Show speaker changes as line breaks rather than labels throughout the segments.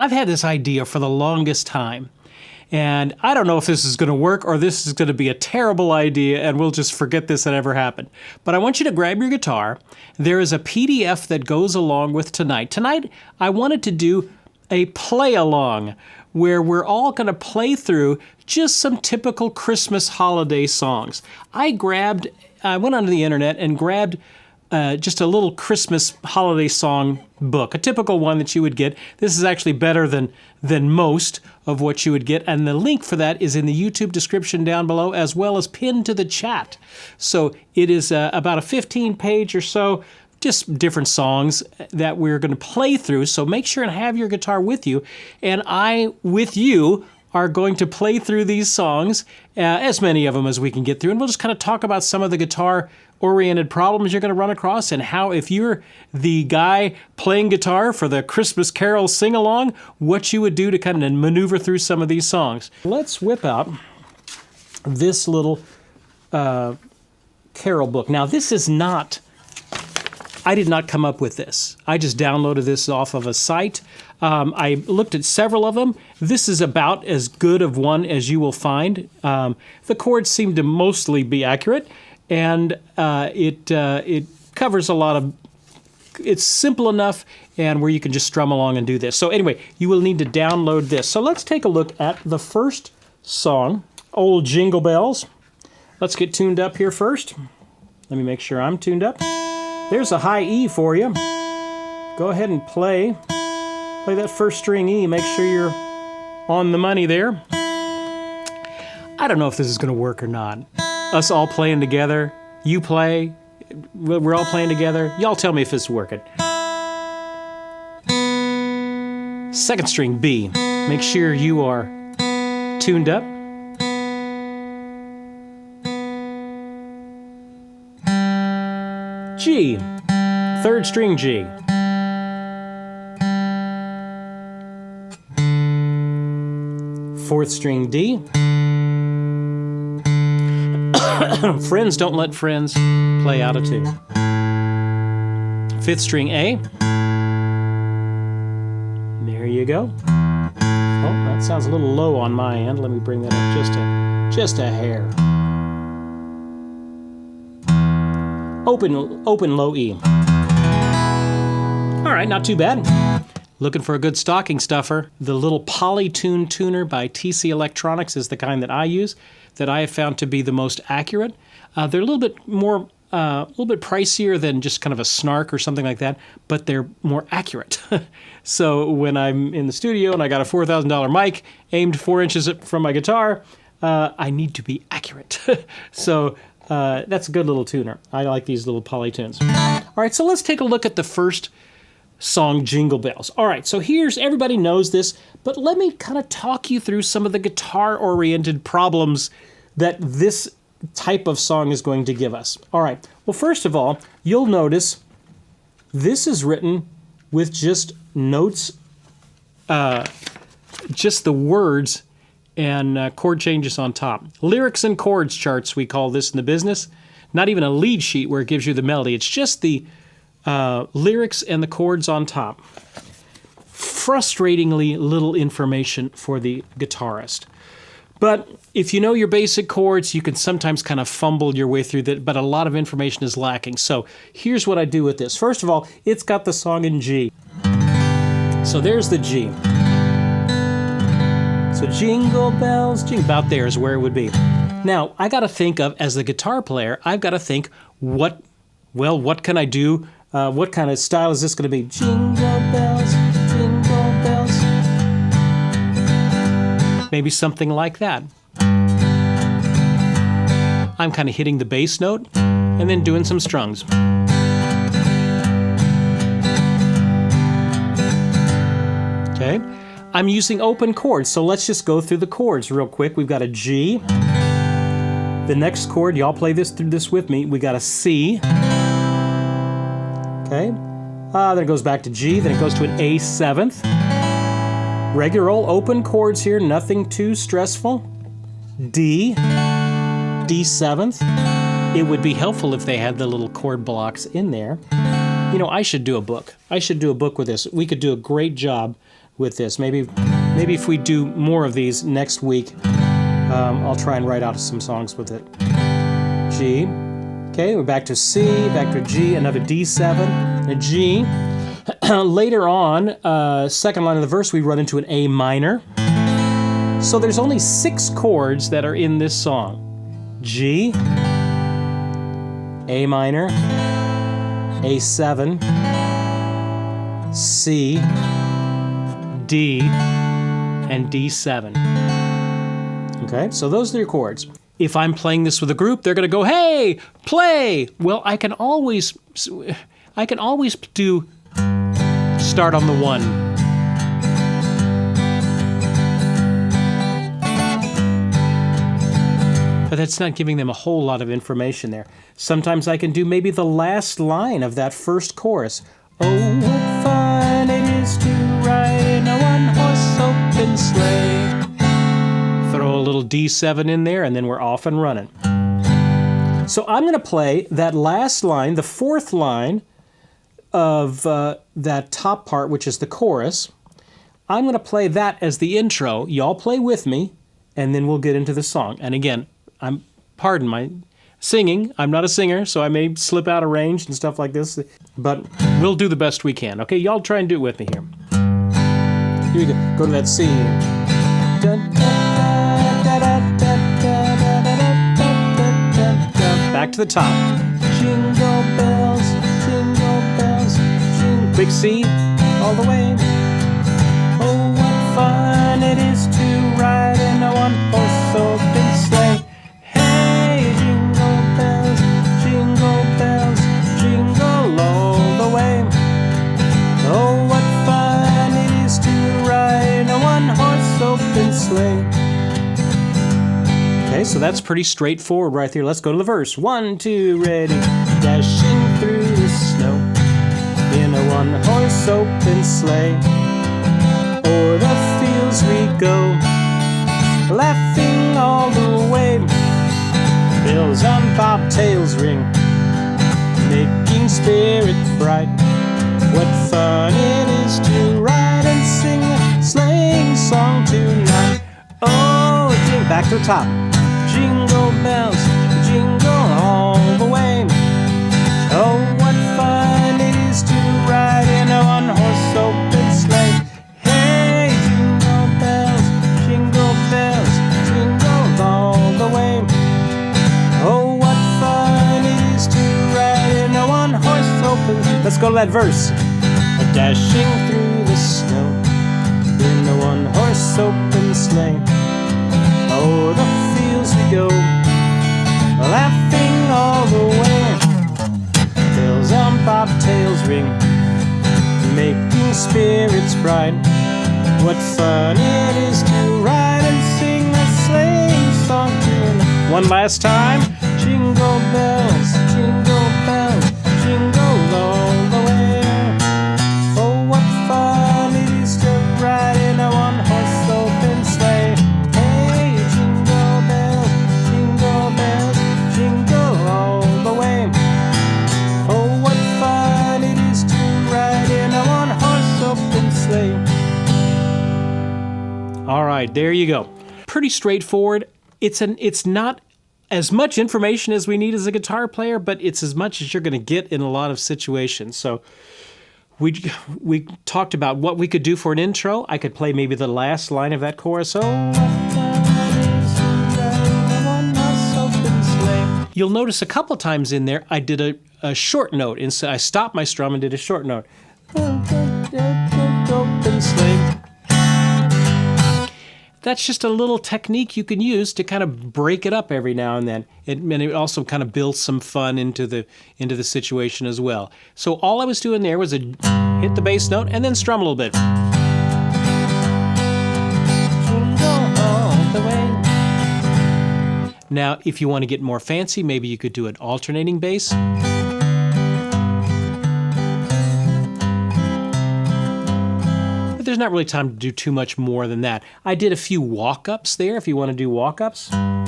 I've had this idea for the longest time. And I don't know if this is going to work or this is going to be a terrible idea and we'll just forget this had ever happened. But I want you to grab your guitar. There is a PDF that goes along with tonight. Tonight, I wanted to do a play-along where we're all going to play through just some typical Christmas holiday songs. I went onto the internet and grabbed just a little Christmas holiday song book, a typical one that you would get. This is actually better than most of what you would get, and the link for that is in the YouTube description down below, as well as pinned to the chat. So it is about a 15-page or so, just different songs that we're going to play through. So make sure and have your guitar with you, and I, with you, are going to play through these songs, as many of them as we can get through, and we'll just kind of talk about some of the guitar-oriented problems you're going to run across, and how, if you're the guy playing guitar for the Christmas Carol sing-along, what you would do to kind of maneuver through some of these songs. Let's whip out this little carol book. Now, this is not... I did not come up with this. I just downloaded this off of a site. I looked at several of them. This is about as good of one as you will find. The chords seem to mostly be accurate, and it covers a lot of... It's simple enough and where you can just strum along and do this. So anyway, you will need to download this. So let's take a look at the first song, Old Jingle Bells. Let's get tuned up here first. Let me make sure I'm tuned up. There's a high E for you. Go ahead and play that first string E. Make sure you're on the money there. I don't know if this is going to work or not. Us all playing together. You play. We're all playing together. Y'all tell me if it's working. Second string B. Make sure you are tuned up. G, third string G. Fourth string D. Friends don't let friends play out of tune. Fifth string A. There you go. Oh, that sounds a little low on my end. Let me bring that up just a hair. Open low E. All right, not too bad. Looking for a good stocking stuffer. The little Polytune tuner by TC Electronics is the kind that I use, that I have found to be the most accurate. They're a little bit more, a little bit pricier than just kind of a Snark or something like that, but they're more accurate. So when I'm in the studio and I got a $4,000 mic aimed 4 inches from my guitar, I need to be accurate. So that's a good little tuner. I like these little Polytunes. All right, so let's take a look at the first song, Jingle Bells. All right, so everybody knows this, but let me kind of talk you through some of the guitar-oriented problems that this type of song is going to give us. All right, well, first of all, you'll notice this is written with just notes, just the words and chord changes on top. Lyrics and chords charts, we call this in the business. Not even a lead sheet where it gives you the melody. It's just the lyrics and the chords on top. Frustratingly little information for the guitarist. But if you know your basic chords, you can sometimes kind of fumble your way through that, but a lot of information is lacking. So here's what I do with this. First of all, it's got the song in G. So there's the G. So jingle bells, about there is where it would be. Now, I got to think of, as the guitar player, I've got to think, what can I do? What kind of style is this going to be? Jingle bells, jingle bells. Maybe something like that. I'm kind of hitting the bass note and then doing some strums. Okay. I'm using open chords, so let's just go through the chords real quick. We've got a G. The next chord, y'all play this with me. We got a C. Okay. Then it goes back to G. Then it goes to an A seventh. Regular old open chords here, nothing too stressful. D. D seventh. It would be helpful if they had the little chord blocks in there. You know, I should do a book. I should do a book with this. We could do a great job with this. Maybe if we do more of these next week, I'll try and write out some songs with it. G. Okay, we're back to C, back to G, another D7, a G. Later on, second line of the verse, we run into an A minor. So there's only 6 chords that are in this song. G, A minor, A7, C, D, and D7. Okay, so those are your chords. If I'm playing this with a group, they're going to go, "Hey, play!" Well, I can always do start on the 1. But that's not giving them a whole lot of information there. Sometimes I can do maybe the last line of that first chorus. Oh, what fun it is to ride in a one-horse open sleigh. Throw a little D7 in there, and then we're off and running. So I'm going to play that last line, the 4th line of that top part, which is the chorus. I'm going to play that as the intro. Y'all play with me, and then we'll get into the song. And again, pardon my singing. I'm not a singer, so I may slip out of range and stuff like this, but we'll do the best we can. Okay, y'all try and do it with me here. Here we go. Go to that C. Back to the top. Jingle bells, jingle, big C all the way. Oh, what fun it is to ride in a one-horse open sleigh. Hey, jingle bells, jingle all the way. Oh, what fun it is to ride in a one-horse open sleigh. Okay, so that's pretty straightforward right there. Let's go to the verse. 1, 2, ready. Dashing through the snow in a one-horse open sleigh. O'er the fields we go, laughing all the way. Bells on bobtails ring, making spirit bright. What fun it is to ride and sing a sleighing song tonight. Oh, back to the top. Jingle bells, jingle all the way. Oh, what fun it is to ride in a one-horse open sleigh. Hey, jingle bells, jingle all the way. Oh, what fun it is to ride in a one-horse open sleigh. Let's go to that verse. Dashing through the snow in a one-horse open sleigh. Oh, the fields we go, laughing all the way. Bells on bobtails ring, making spirits bright. What fun it is to ride and sing a sleighing song tune. One last time. Jingle bells, jingle all the way. Oh, what fun it is to ride in a one-horse open sleigh. All right, there you go. Pretty straightforward. It's not as much information as we need as a guitar player, but it's as much as you're going to get in a lot of situations. So we talked about what we could do for an intro. I could play maybe the last line of that chorus. You'll notice a couple times in there I did a short note. Instead, I stopped my strum and did a short note. Open sleigh. That's just a little technique you can use to kind of break it up every now and then. And it also kind of builds some fun into the situation as well. So all I was doing there was hit the bass note and then strum a little bit. Now, if you want to get more fancy, maybe you could do an alternating bass. There's not really time to do too much more than that. I did a few walk-ups there, if you want to do walk-ups. Jingle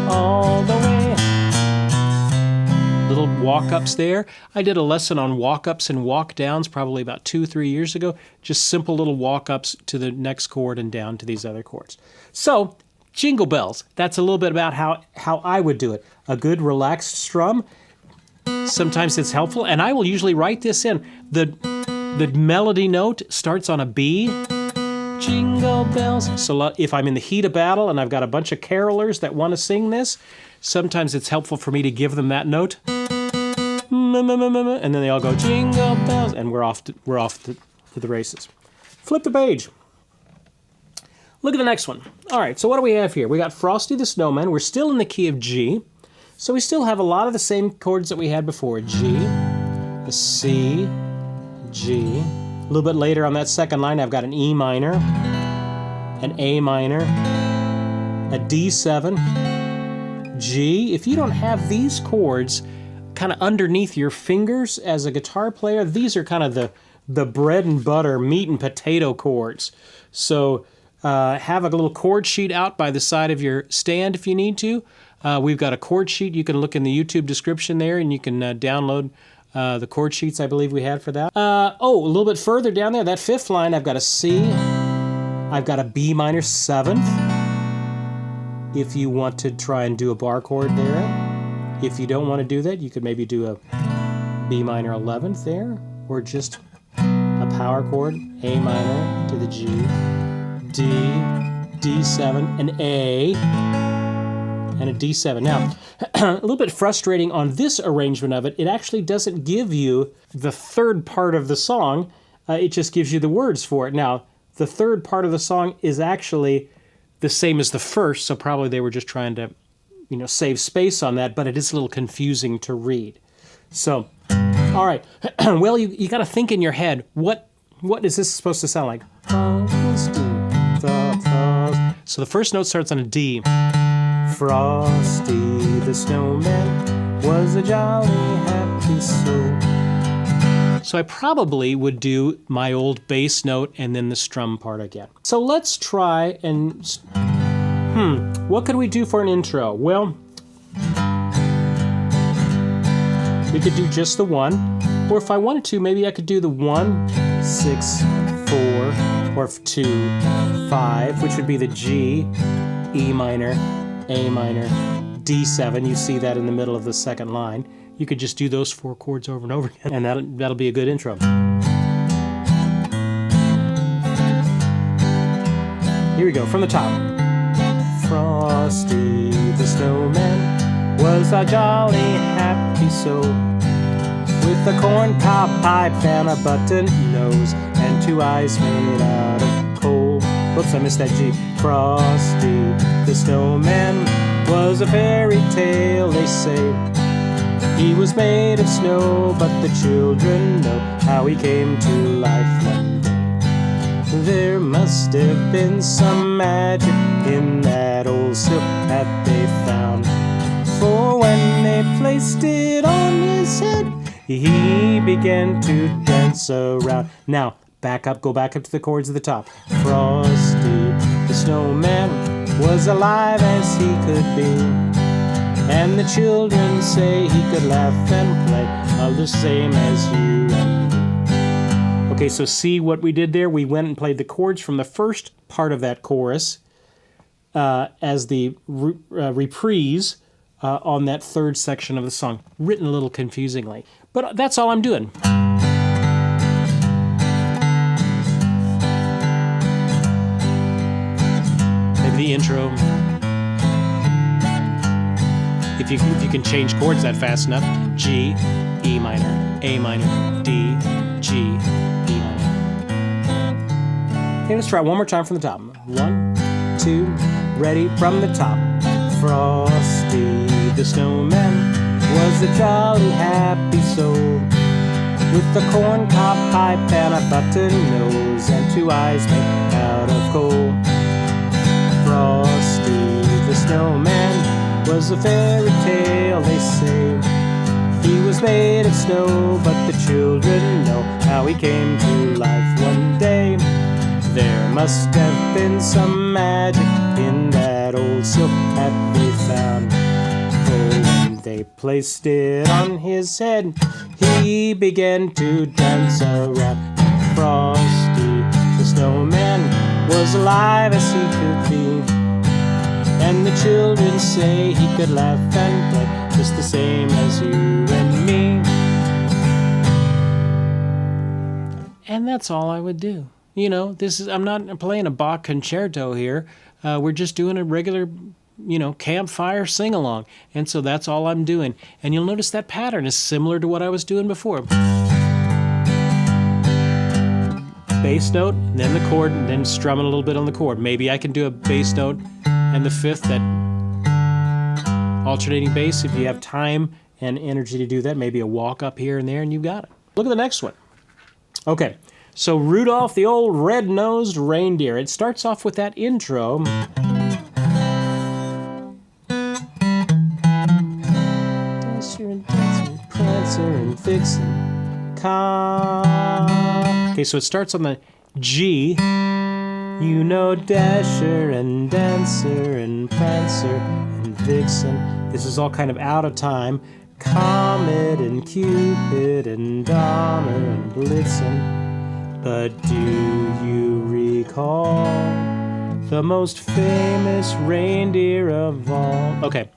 all the way. little walk-ups there. I did a lesson on walk-ups and walk-downs probably about 2-3 years ago. Just simple little walk-ups to the next chord and down to these other chords. So, Jingle Bells. That's a little bit about how I would do it. A good relaxed strum. Sometimes it's helpful, and I will usually write this in. The melody note starts on a B. Jingle bells. So if I'm in the heat of battle and I've got a bunch of carolers that want to sing this, sometimes it's helpful for me to give them that note. And then they all go, jingle bells, and we're off to the races. Flip the page. Look at the next one. All right, so what do we have here? We got Frosty the Snowman. We're still in the key of G. So we still have a lot of the same chords that we had before. G, a C, G. A little bit later on that second line, I've got an E minor, an A minor, a D7, G. If you don't have these chords kind of underneath your fingers as a guitar player, these are kind of the bread and butter, meat and potato chords. So have a little chord sheet out by the side of your stand if you need to. We've got a chord sheet. You can look in the YouTube description there, and you can download the chord sheets I believe we had for that. A little bit further down there, that fifth line, I've got a C. I've got a B minor 7th. If you want to try and do a bar chord there. If you don't want to do that, you could maybe do a B minor 11th there, or just a power chord, A minor to the G, D, D7, an A, and a D7. Now, a little bit frustrating on this arrangement of it, it actually doesn't give you the third part of the song, it just gives you the words for it. Now, the third part of the song is actually the same as the first, so probably they were just trying to, save space on that, but it is a little confusing to read. So, all right, well, you got to think in your head, what is this supposed to sound like? So the first note starts on a D. Frosty the Snowman was a jolly happy soul. So I probably would do my old bass note and then the strum part again. So let's try and... what could we do for an intro? Well, we could do just the 1. Or if I wanted to, maybe I could do the 1, 6, 4, or 2, 5, which would be the G, E minor, A minor, D7. You see that in the middle of the second line. You could just do those 4 chords over and over again, and that'll be a good intro. Here we go, from the top. Frosty the Snowman was a jolly happy soul, with a corn cob pipe and a button nose, and 2 eyes made out of coal. Whoops, I missed that G. Frosty the Snowman was a fairy tale, they say. He was made of snow, but the children know how he came to life one day. There must have been some magic in that old silk that they found, for when they placed it on his head, he began to dance around. Now, go back up to the chords at the top. Frosty the Snowman was alive as he could be, and the children say he could laugh and play all the same as you and me. Okay, so see what we did there? We went and played the chords from the first part of that chorus as the reprise on that third section of the song. Written a little confusingly, but that's all I'm doing. Maybe the intro. If you can change chords that fast enough, G, E minor, A minor, D, G, E minor. Okay, let's try one more time from the top. 1, 2, ready, from the top. Frosty the Snowman was a jolly happy soul, with a corn cob pipe and a button nose, and 2 eyes made out of coal. Frosty the Snowman was a fairy tale, they say. He was made of snow, but the children know how he came to life one day. There must have been some magic in that old silk that they found, for when they placed it on his head. He began to dance around. Frosty, the snowman, was alive as he could be. And the children say he could laugh and play just the same as you and me. And that's all I would do. You know, this is, I'm not playing a Bach concerto here. We're just doing a regular, you know, campfire sing-along. And so that's all I'm doing. And you'll notice that pattern is similar to what I was doing before. Bass note, then the chord, and then strumming a little bit on the chord. Maybe I can do a bass note and the fifth, that alternating bass. If you have time and energy to do that, maybe a walk up here and there, and you've got it. Look at the next one. Okay, so Rudolph, the old red-nosed reindeer. It starts off with that intro. Dasher and Dancer, Prancer and Vixen, okay, so it starts on the G. You know, Dasher and Dancer and Prancer and Vixen. This is all kind of out of time. Comet and Cupid and Donner and Blitzen. But do you recall the most famous reindeer of all? Okay,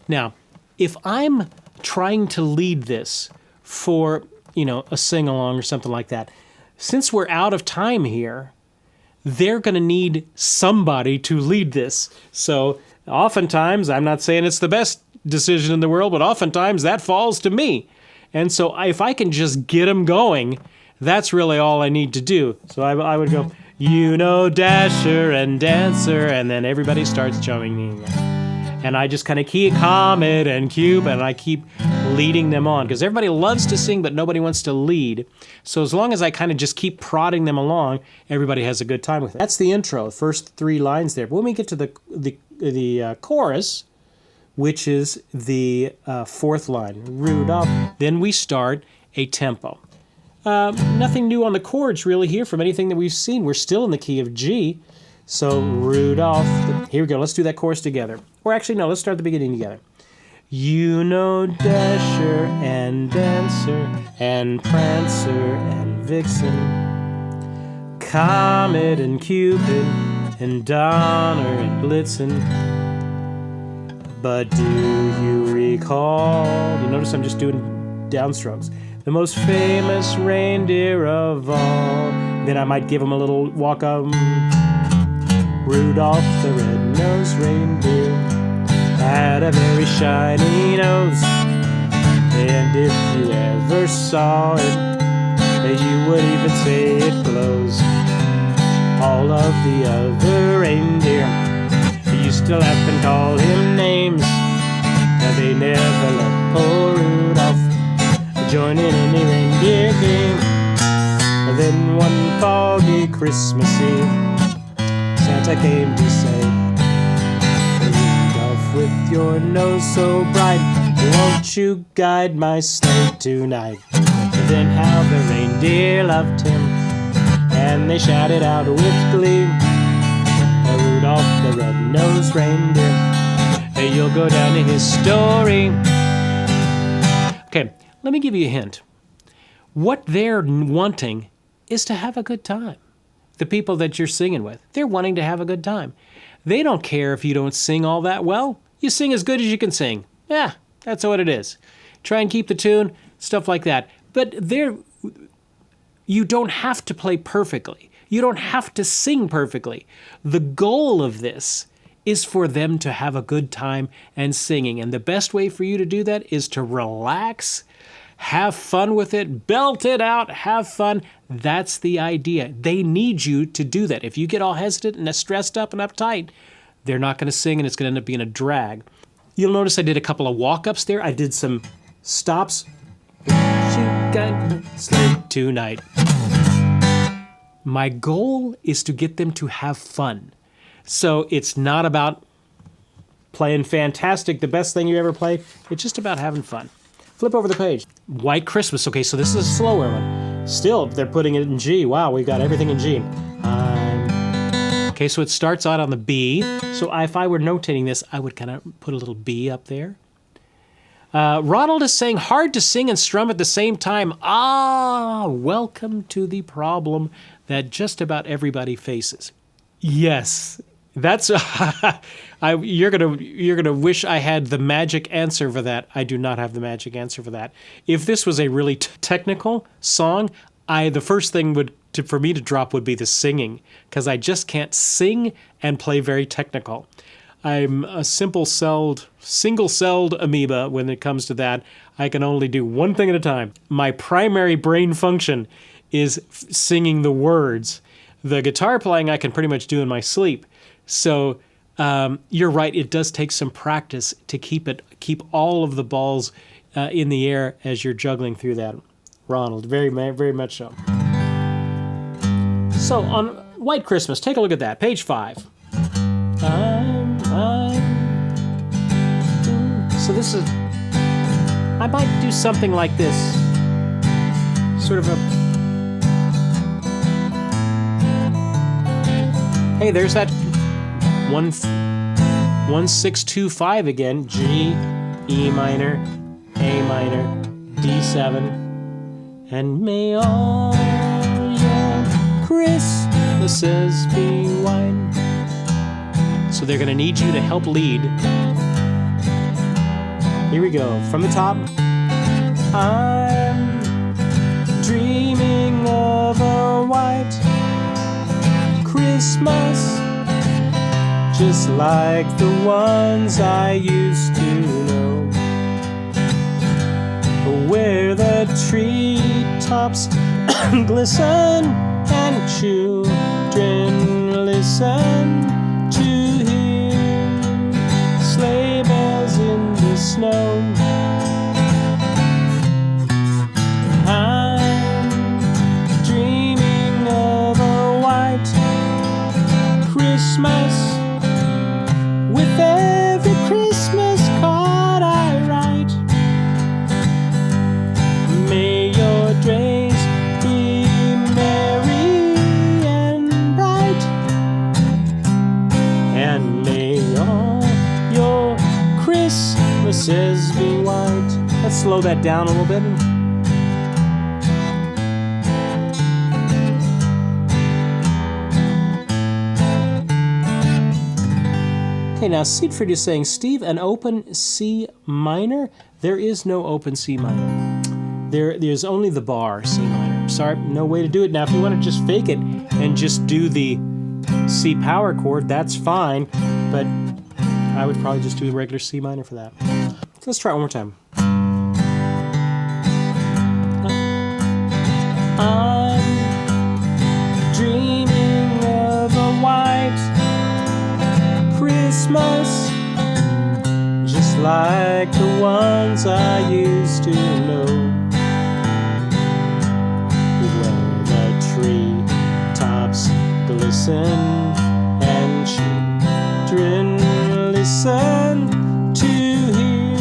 now, if I'm trying to lead this for, you know, a sing-along or something like that, since we're out of time here, they're going to need somebody to lead this. So oftentimes, I'm not saying it's the best decision in the world, but oftentimes that falls to me. And so if I can just get them going, that's really all I need to do. So I would go, you know, Dasher and Dancer, and then everybody starts joining me. And I just kind of keep Comet and Cupid, and I keep leading them on. Because everybody loves to sing, but nobody wants to lead. So as long as I kind of just keep prodding them along, everybody has a good time with it. That's the intro, first three lines there. But when we get to the chorus, which is the fourth line, Rudolph, then we start a tempo. Nothing new on the chords really here from anything that we've seen. We're still in the key of G. So Rudolph, here we go, let's do that chorus together. Or actually, no, let's start at the beginning together. You know, Dasher and Dancer and Prancer and Vixen, Comet and Cupid and Donner and Blitzen. But do you recall, you notice I'm just doing downstrokes, the most famous reindeer of all? Then I might give them a little walk up. Rudolph the red-nosed reindeer had a very shiny nose, and if you ever saw it, you would even say it glows. All of the other reindeer used to laugh and call him names, and they never let poor Rudolph join in any reindeer game. And then one foggy Christmas Eve, Santa came to say, Rudolph, with your nose so bright, won't you guide my sleigh tonight? And then how the reindeer loved him, and they shouted out with glee, Rudolph the red-nosed reindeer, hey, you'll go down in history. Okay, let me give you a hint. What they're wanting is to have a good time. The people that you're singing with, they're wanting to have a good time. They don't care if you don't sing all that well. You sing as good as you can sing. Yeah, that's what it is. Try and keep the tune, stuff like that. But you don't have to play perfectly. You don't have to sing perfectly. The goal of this is for them to have a good time and singing. And the best way for you to do that is to relax, have fun with it, belt it out, have fun. That's the idea. They need you to do that. If you get all hesitant and stressed up and uptight, they're not going to sing and it's going to end up being a drag. You'll notice I did a couple of walk-ups there. I did some stops. You got sleigh tonight. My goal is to get them to have fun. So it's not about playing fantastic, the best thing you ever played. It's just about having fun. Flip over the page. White Christmas. Okay, so this is a slower one. Still, they're putting it in G. Wow, we got everything in G. Okay, so it starts out on the B. So if I were notating this, I would kind of put a little B up there. Ronald is saying, hard to sing and strum at the same time. Ah, welcome to the problem that just about everybody faces. Yes, that's you're gonna wish I had the magic answer for that. I do not have the magic answer for that. If this was a really technical song, the first thing for me to drop would be the singing, because I just can't sing and play very technical. I'm a single-celled amoeba when it comes to that. I can only do one thing at a time. My primary brain function is singing the words. The guitar playing I can pretty much do in my sleep. So you're right, it does take some practice to keep all of the balls in the air as you're juggling through that. Ronald, very, very much so. So on White Christmas, take a look at that, page 5. So this is, I might do something like this, sort of a, hey, there's that 1-6-2-5 again, G, E minor, A minor, D7, and may all your Christmases be white. So they're going to need you to help lead. Here we go, from the top. I'm dreaming of a white Christmas, just like the ones I used to know, where the treetops glisten and children listen to hear sleigh bells in the snow. I'm dreaming of a white Christmas, with every Christmas card I write. May your days be merry and bright, and may all your Christmases be white. Let's slow that down a little bit. Okay, now Siegfried is saying, Steve, an open C minor? There is no open C minor. There's only the bar C minor. Sorry, no way to do it. Now, if you want to just fake it and just do the C power chord, that's fine, but I would probably just do the regular C minor for that. So let's try it one more time. I'm dreaming of a white Christmas, just like the ones I used to know, where the tree tops glisten and children listen to hear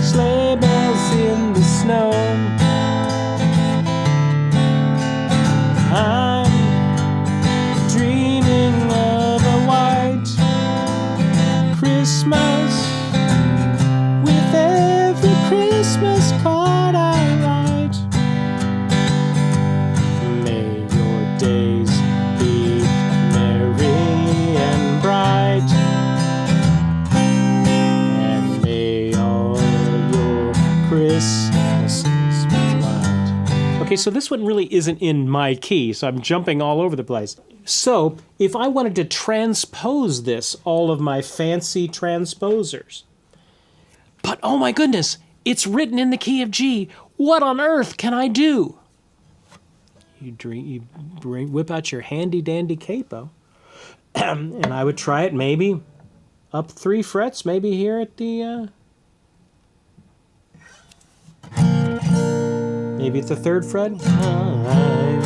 sleigh bells in the snow. I'm dreaming of a white Christmas, with every Christmas card I write. May your days be merry and bright, and may all your Christmases be white. Okay, so this one really isn't in my key, so I'm jumping all over the place. So, if I wanted to transpose this, all of my fancy transposers, but oh my goodness, it's written in the key of G. What on earth can I do? Whip out your handy-dandy capo, and I would try it maybe up 3 frets, maybe here at the, maybe at the 3rd fret. I'm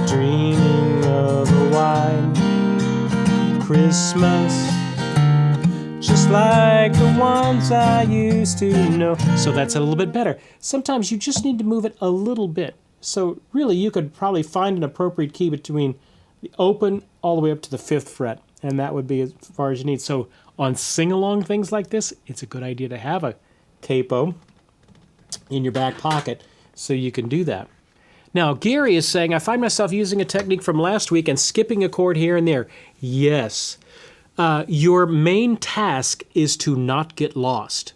dreaming of a white Christmas, just like the ones I used to know. So that's a little bit better. Sometimes you just need to move it a little bit. So really, you could probably find an appropriate key between the open all the way up to the 5th fret, and that would be as far as you need. So on sing-along things like this, it's a good idea to have capo in your back pocket so you can do that. Now, Gary is saying, I find myself using a technique from last week and skipping a chord here and there. Yes. Your main task is to not get lost.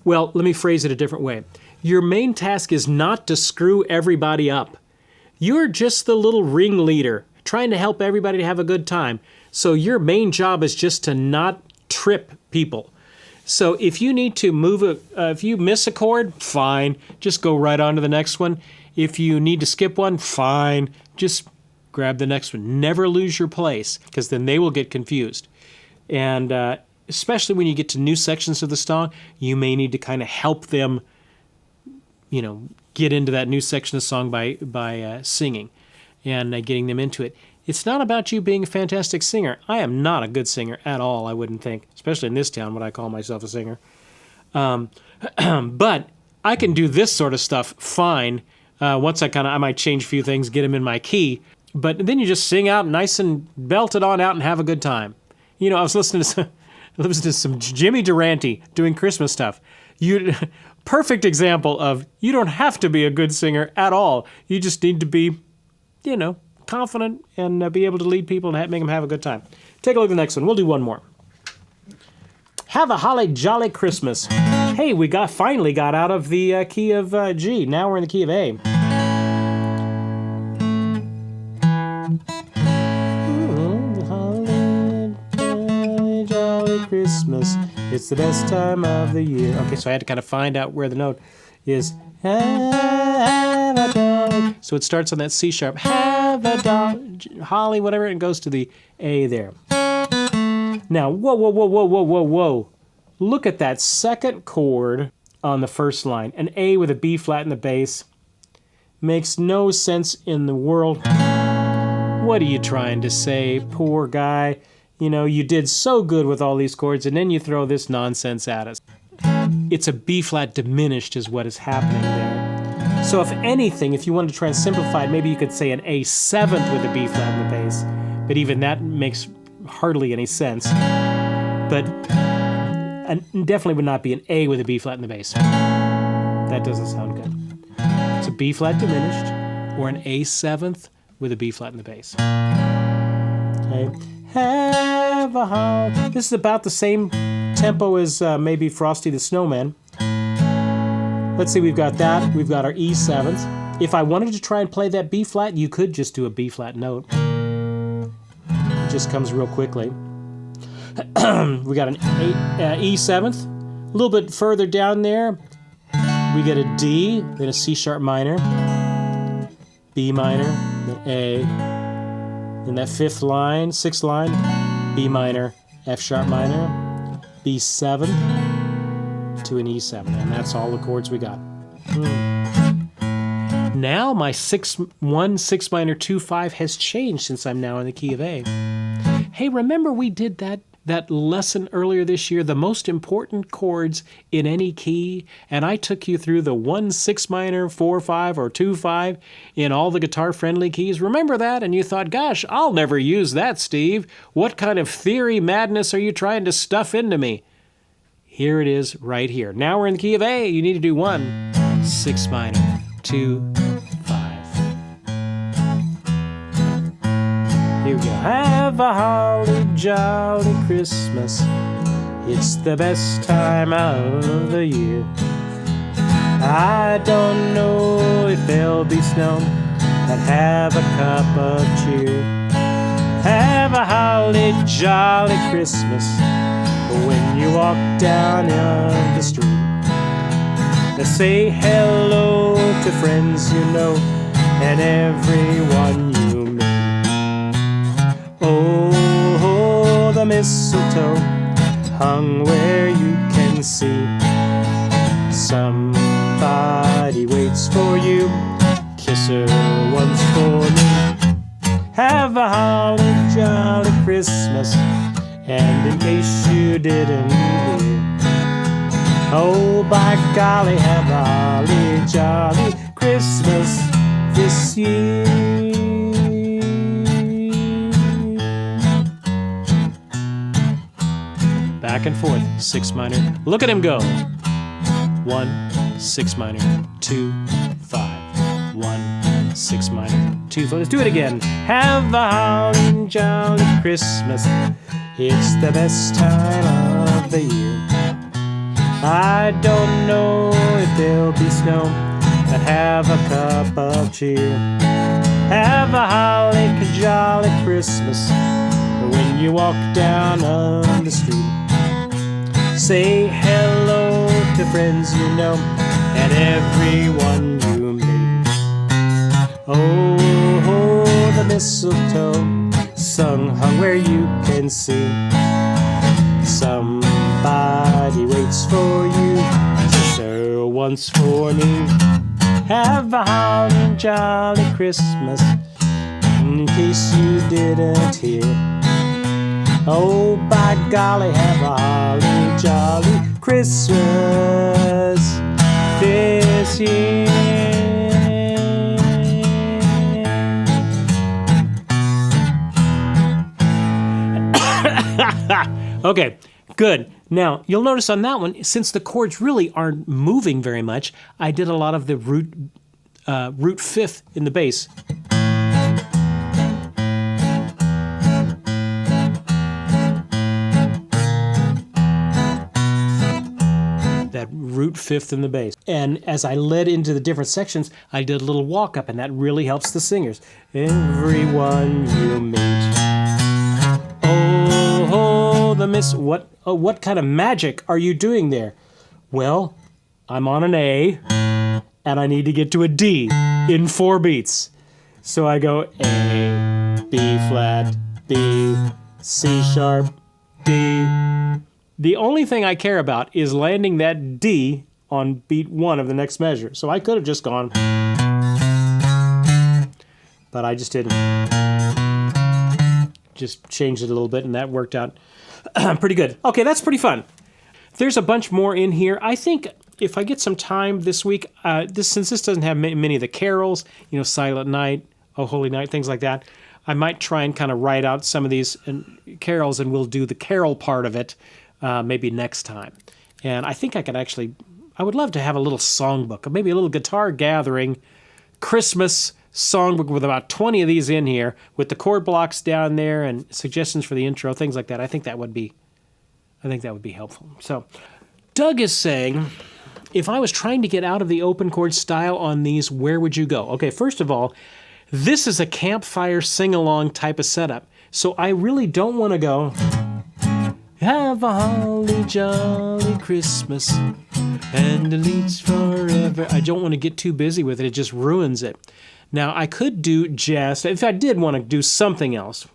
Well, let me phrase it a different way. Your main task is not to screw everybody up. You're just the little ringleader trying to help everybody to have a good time. So your main job is just to not trip people. So if you need to move if you miss a chord, fine, just go right on to the next one. If you need to skip one, fine, just grab the next one. Never lose your place, because then they will get confused. And especially when you get to new sections of the song, you may need to kind of help them, you know, get into that new section of the song by singing and getting them into it. It's not about you being a fantastic singer. I am not a good singer at all, I wouldn't think, especially in this town when I call myself a singer. But I can do this sort of stuff fine. Once I might change a few things, get them in my key, but then you just sing out nice and belt it on out and have a good time. You know, I was listening to some Jimmy Durante doing Christmas stuff. Perfect example of you don't have to be a good singer at all. You just need to be, you know, confident and be able to lead people and make them have a good time. Take a look at the next one. We'll do one more. Have a holly jolly Christmas. Hey, we finally got out of the key of G. Now we're in the key of A. Holly jolly Christmas. It's the best time of the year. Okay, so I had to kind of find out where the note is. Have a dolly. So it starts on that C sharp. Have a dolly, holly, whatever, and goes to the A there. Now, whoa. Look at that second chord on the first line. An A with a B flat in the bass. Makes no sense in the world. What are you trying to say, poor guy? You know, you did so good with all these chords, and then you throw this nonsense at us. It's a B flat diminished is what is happening there. So if anything, if you wanted to try and simplify it, maybe you could say an A7 with a B flat in the bass. But even that makes hardly any sense. But definitely would not be an A with a B flat in the bass. That doesn't sound good. It's a B flat diminished or an A7th with a B flat in the bass. Okay. Have a holly. This is about the same tempo as maybe Frosty the Snowman. Let's see, we've got that. We've got our E7th. If I wanted to try and play that B flat, you could just do a B flat note. It just comes real quickly. We got an E7th. A little bit further down there, we get a D, then a C sharp minor, B minor, then A. Then that sixth line, B minor, F sharp minor, B7 to an E7, and that's all the chords we got. Now my 6-1, 6 minor, 2-5 has changed since I'm now in the key of A. Hey, remember we did that lesson earlier this year, the most important chords in any key, and I took you through the 1 6 minor, 4-5, or 2-5 in all the guitar-friendly keys. Remember that? And you thought, gosh, I'll never use that, Steve. What kind of theory madness are you trying to stuff into me? Here it is right here. Now we're in the key of A. You need to do 1 6 minor, 2, 5. Here we go. Have a holly jolly Christmas. It's the best time of the year. I don't know if there'll be snow, but have a cup of cheer. Have a holly jolly Christmas when you walk down the street. Now say hello to friends you know and everyone you meet. Oh, the mistletoe hung where you can see. Somebody waits for you. Kiss her once for me. Have a holly jolly Christmas. And in case you didn't hear, oh, by golly, have a holly jolly Christmas this year. Back and forth, 6 minor. Look at him go. 1, 6 minor, 2, 5, 1, 6 minor, 2, 5. Let's do it again. Have a holly jolly Christmas. It's the best time of the year. I don't know if there'll be snow, but have a cup of cheer. Have a holly jolly Christmas when you walk down on the street. Say hello to friends you know and everyone you meet. Oh, the mistletoe, sung, hung where you can see. Somebody waits for you, so once for me. Have a holly jolly Christmas, in case you didn't hear. Oh, by golly, have a holly jolly Christmas this year. Okay, good. Now, you'll notice on that one, since the chords really aren't moving very much, I did a lot of the root fifth in the bass. That root fifth in the bass. And as I led into the different sections, I did a little walk up, and that really helps the singers. Everyone you meet. Oh, the miss. What kind of magic are you doing there? Well, I'm on an A, and I need to get to a D in 4 beats. So I go A, B flat, B, C sharp, D. The only thing I care about is landing that D on beat 1 of the next measure. So I could have just gone, but I just didn't. Just changed it a little bit, and that worked out pretty good. Okay, that's pretty fun. There's a bunch more in here. I think if I get some time this week, since this doesn't have many of the carols, Silent Night, Oh Holy Night, things like that, I might try and kind of write out some of these carols, and we'll do the carol part of it maybe next time. And I think I would love to have a little songbook, maybe a little guitar gathering Christmas songbook with about 20 of these in here, with the chord blocks down there and suggestions for the intro, things like that. I think that would be helpful. So, Doug is saying, if I was trying to get out of the open chord style on these, where would you go? Okay, first of all, this is a campfire sing-along type of setup, so I really don't want to go, have a holly jolly Christmas and it leads forever. I don't want to get too busy with it. It just ruins it. Now, I could do jazz. If I did want to do something else,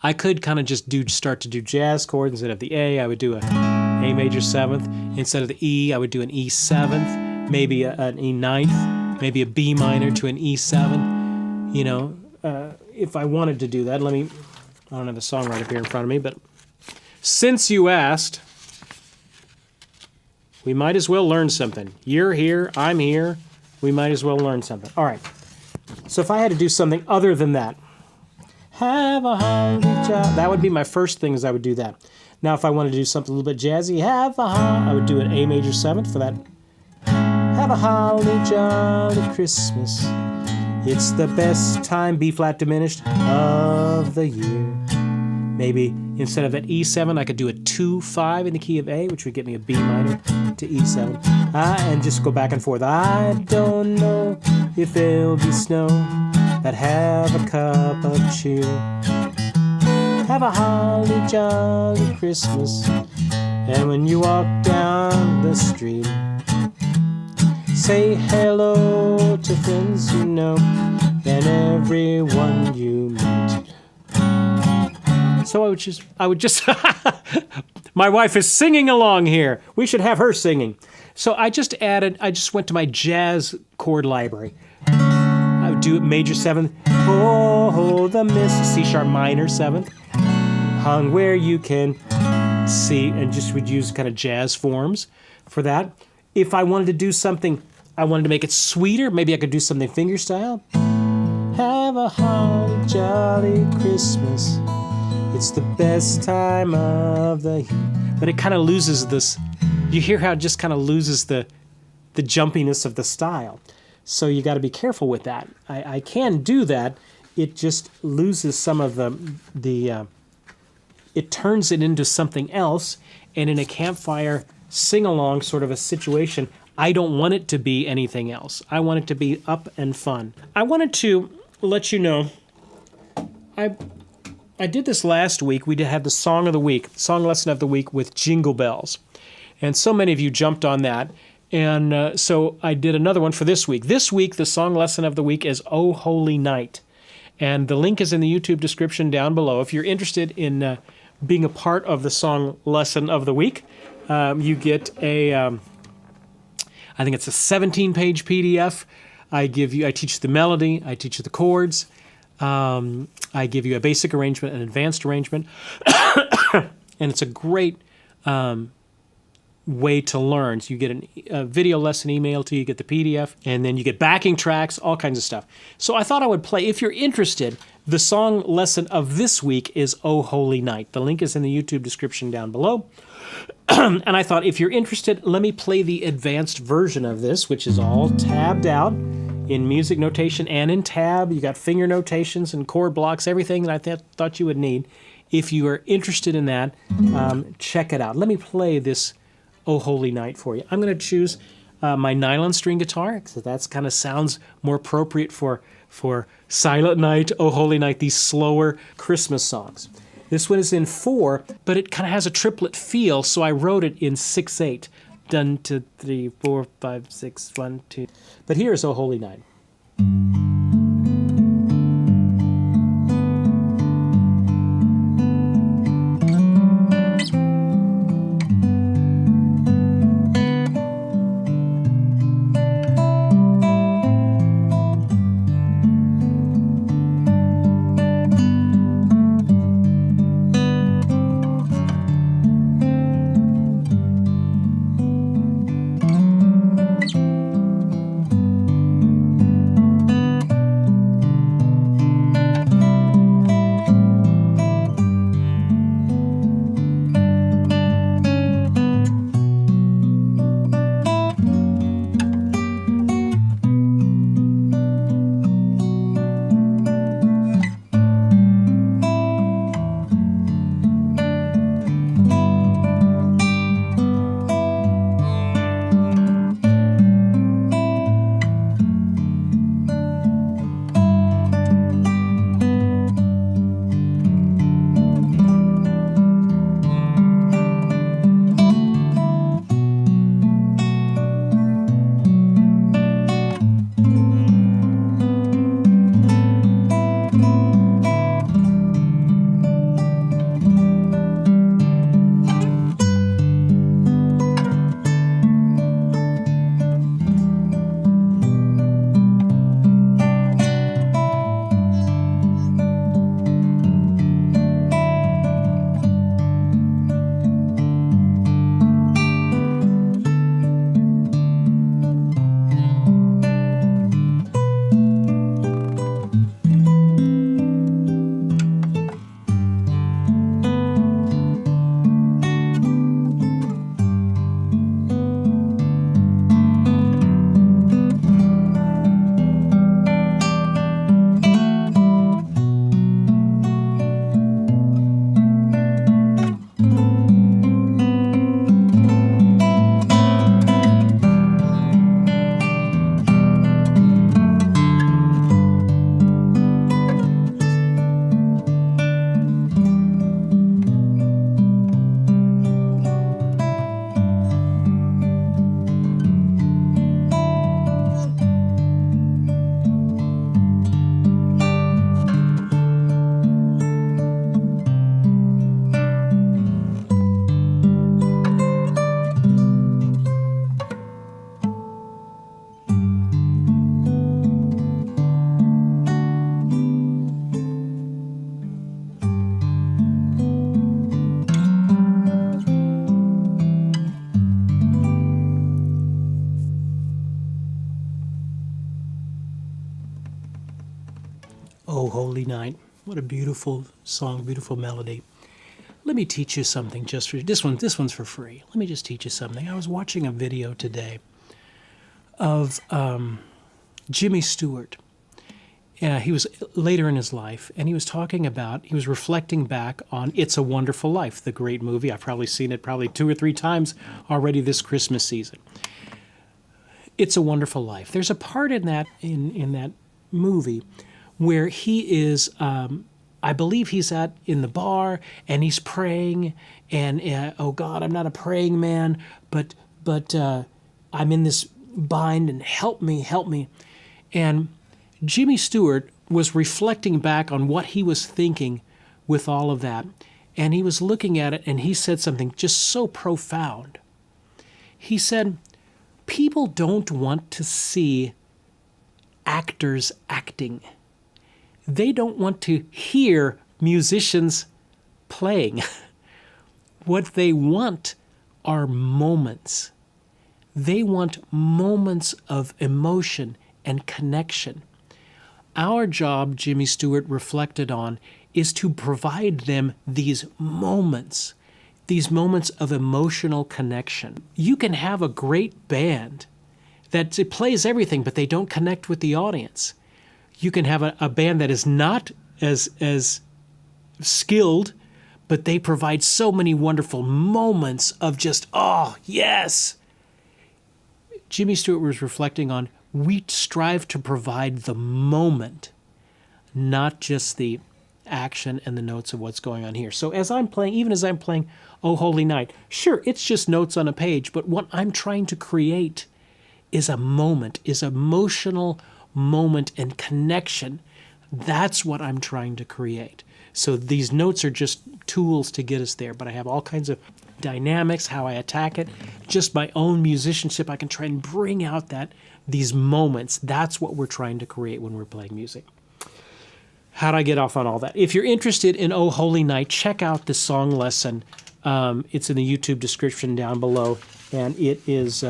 I could kind of just start to do jazz chords. Instead of the A, I would do a A major 7th. Instead of the E, I would do an E 7th, maybe an E 9th, maybe a B minor to an E 7. If I wanted to do that, I don't have the song right up here in front of me, but since you asked, we might as well learn something. You're here, I'm here. We might as well learn something. All right. So if I had to do something other than that, have a holly jolly, that would be my first thing, is I would do that. Now, if I wanted to do something a little bit jazzy, I would do an A major 7th for that. Have a holly jolly Christmas. It's the best time, B flat diminished, of the year. Maybe instead of an E7, I could do a 2-5 in the key of A, which would get me a B minor to E7. And just go back and forth. I don't know if there'll be snow, but have a cup of cheer. Have a holly jolly Christmas, and when you walk down the street, say hello to friends you know and everyone you meet. So I would just my wife is singing along here. We should have her singing. So I just went to my jazz chord library. I would do it major 7th. Oh, the miss, C sharp minor 7th. Hung where you can see, and just would use kind of jazz forms for that. If I wanted to do something, I wanted to make it sweeter, maybe I could do something fingerstyle. Have a holly jolly Christmas. It's the best time of the year. But it kind of loses this. You hear how it just kind of loses the jumpiness of the style. So you got to be careful with that. I can do that. It just loses some of it turns it into something else. And in a campfire sing-along sort of a situation, I don't want it to be anything else. I want it to be up and fun. I wanted to let you know, I did this last week. We did have the song of the week, song lesson of the week with Jingle Bells. And so many of you jumped on that. And so I did another one for this week. This week, the song lesson of the week is Oh Holy Night. And the link is in the YouTube description down below. If you're interested in being a part of the song lesson of the week, you get I think it's a 17-page PDF. I teach you the melody, I teach you the chords, I give you a basic arrangement, an advanced arrangement, and it's a great way to learn. So you get a video lesson emailed to you, you get the PDF, and then you get backing tracks, all kinds of stuff. So I thought I would play, if you're interested, the song lesson of this week is Oh Holy Night. The link is in the YouTube description down below. And I thought, if you're interested, let me play the advanced version of this, which is all tabbed out in music notation and in tab. You got finger notations and chord blocks, everything that I thought you would need. If you are interested in that, check it out. Let me play this Oh Holy Night for you. I'm going to choose my nylon string guitar, because that kind of sounds more appropriate for Silent Night, Oh Holy Night, these slower Christmas songs. This one is in 4, but it kind of has a triplet feel, so I wrote it in 6/8. Done to 3, 4, 5, 6, 1, 2. But here's Oh Holy Night. Oh Holy Night. What a beautiful song, beautiful melody. Let me teach you something just for this one. This one's for free. Let me just teach you something. I was watching a video today of Jimmy Stewart. He was later in his life, and he was reflecting back on It's a Wonderful Life, the great movie. I've probably seen it 2 or 3 times already this Christmas season. It's a Wonderful Life. There's a part in that movie where he is, I believe he's in the bar and he's praying, and oh God, I'm not a praying man, but I'm in this bind, and help me. And Jimmy Stewart was reflecting back on what he was thinking with all of that, and he was looking at it, and he said something just so profound. He said, people don't want to see actors acting. They don't want to hear musicians playing. What they want are moments. They want moments of emotion and connection. Our job, Jimmy Stewart reflected on, is to provide them these moments of emotional connection. You can have a great band that it plays everything, but they don't connect with the audience. You can have a band that is not as skilled, but they provide so many wonderful moments of just, oh, yes. Jimmy Stewart was reflecting on, we strive to provide the moment, not just the action and the notes of what's going on here. So as I'm playing, even as I'm playing Oh Holy Night, sure, it's just notes on a page, but what I'm trying to create is a moment, is emotional moment and connection. That's what I'm trying to create. So these notes are just tools to get us there, but I have all kinds of dynamics, how I attack it, just my own musicianship. I can try and bring out these moments. That's what we're trying to create when we're playing music. How'd I get off on all that? If you're interested in Oh Holy Night, check out the song lesson. It's in the YouTube description down below, and it is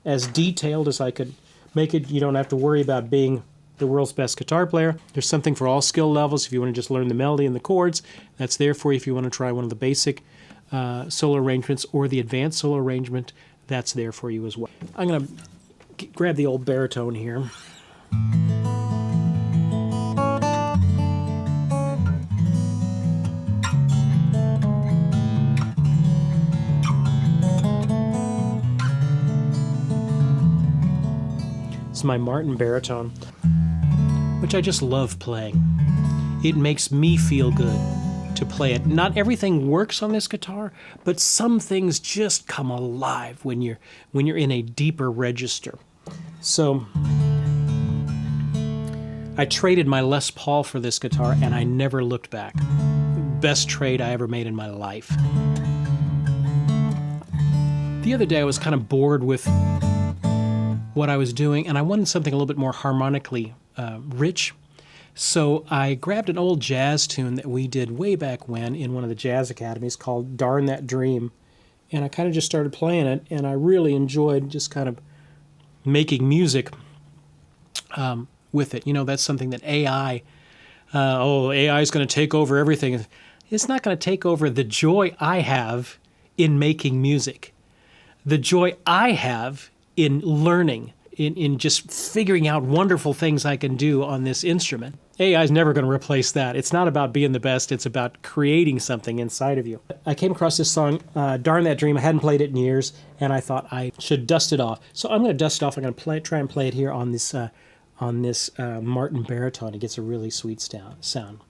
as detailed as I could make it. You don't have to worry about being the world's best guitar player. There's something for all skill levels. If you want to just learn the melody and the chords, that's there for you. If you want to try one of the basic solo arrangements or the advanced solo arrangement, that's there for you as well. I'm going to grab the old baritone here. This is my Martin baritone, which I just love playing. It makes me feel good to play it. Not everything works on this guitar, but some things just come alive when you're in a deeper register. So I traded my Les Paul for this guitar, and I never looked back. Best trade I ever made in my life. The other day I was kind of bored with what I was doing, and I wanted something a little bit more harmonically rich. So I grabbed an old jazz tune that we did way back when in one of the jazz academies called Darn That Dream, and I kind of just started playing it, and I really enjoyed just kind of making music with it. You know, that's something that AI is going to take over everything. It's not going to take over the joy I have in making music, the joy I have in learning, in just figuring out wonderful things I can do on this instrument. AI is never going to replace that. It's not about being the best. It's about creating something inside of you. I came across this song, Darn That Dream. I hadn't played it in years, and I thought I should dust it off. So I'm going to dust it off. I'm going to try and play it here on this Martin baritone. It gets a really sweet sound.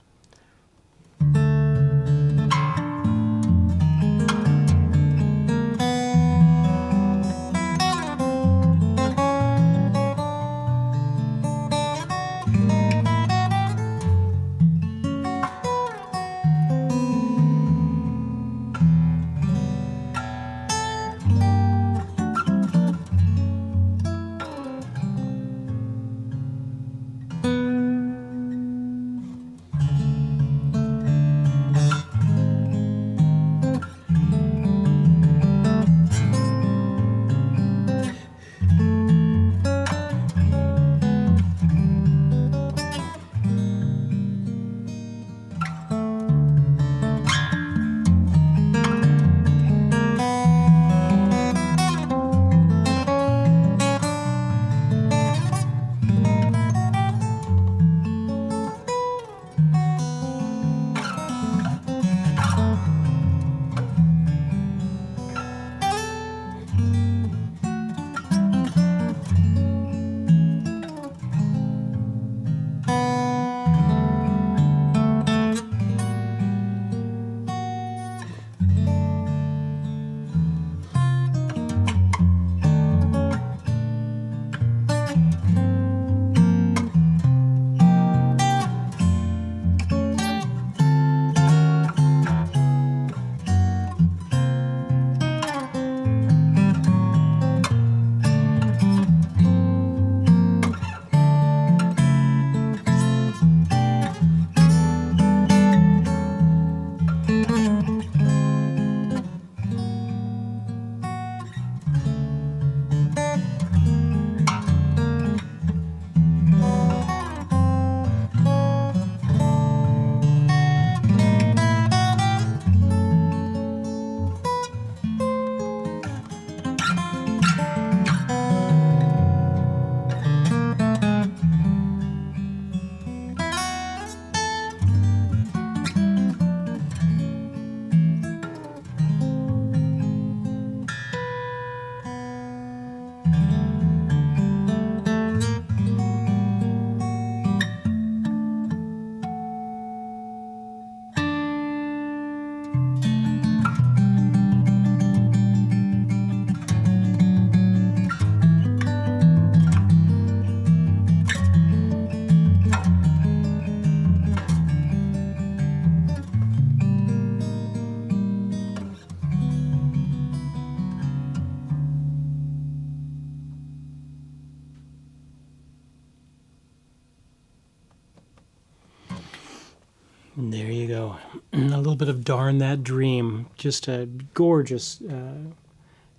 There you go. A little bit of Darn That Dream. Just a gorgeous,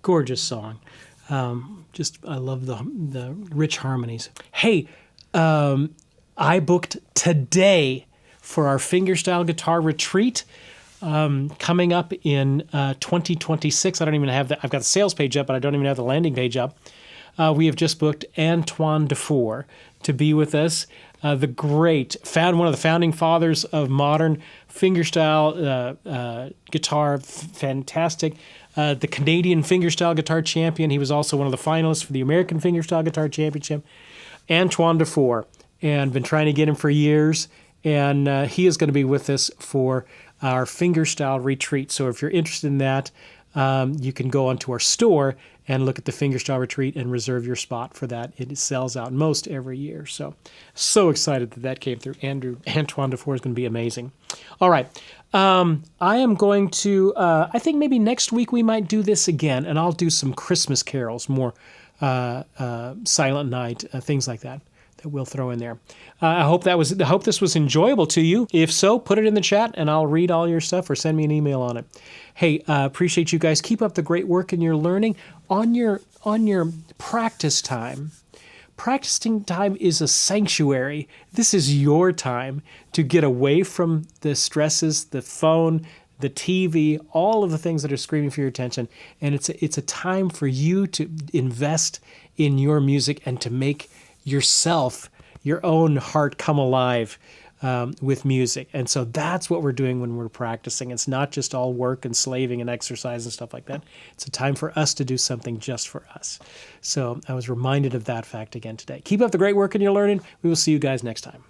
gorgeous song. I love the rich harmonies. Hey, I booked today for our fingerstyle guitar retreat coming up in 2026. I don't even have I've got the sales page up, but I don't even have the landing page up. We have just booked Antoine Dufour to be with us. One of the founding fathers of modern fingerstyle guitar, fantastic. The Canadian fingerstyle guitar champion. He was also one of the finalists for the American Fingerstyle Guitar Championship. Antoine Dufour, and been trying to get him for years. And he is going to be with us for our fingerstyle retreat. So if you're interested in that, you can go onto our store and look at the fingerstyle retreat and reserve your spot for that. It sells out most every year. So excited that came through. Antoine Dufour is going to be amazing. All right. I am going to, I think maybe next week we might do this again, and I'll do some Christmas carols, more Silent Night, things like that we'll throw in there. I hope this was enjoyable to you. If so, put it in the chat and I'll read all your stuff or send me an email on it. Hey, appreciate you guys. Keep up the great work in your learning. On your practice time. Practicing time is a sanctuary. This is your time to get away from the stresses, the phone, the TV, all of the things that are screaming for your attention. And it's a time for you to invest in your music and to make yourself, your own heart come alive with music. And so that's what we're doing when we're practicing. It's not just all work and slaving and exercise and stuff like that. It's a time for us to do something just for us. So I was reminded of that fact again today. Keep up the great work in your learning. We will see you guys next time.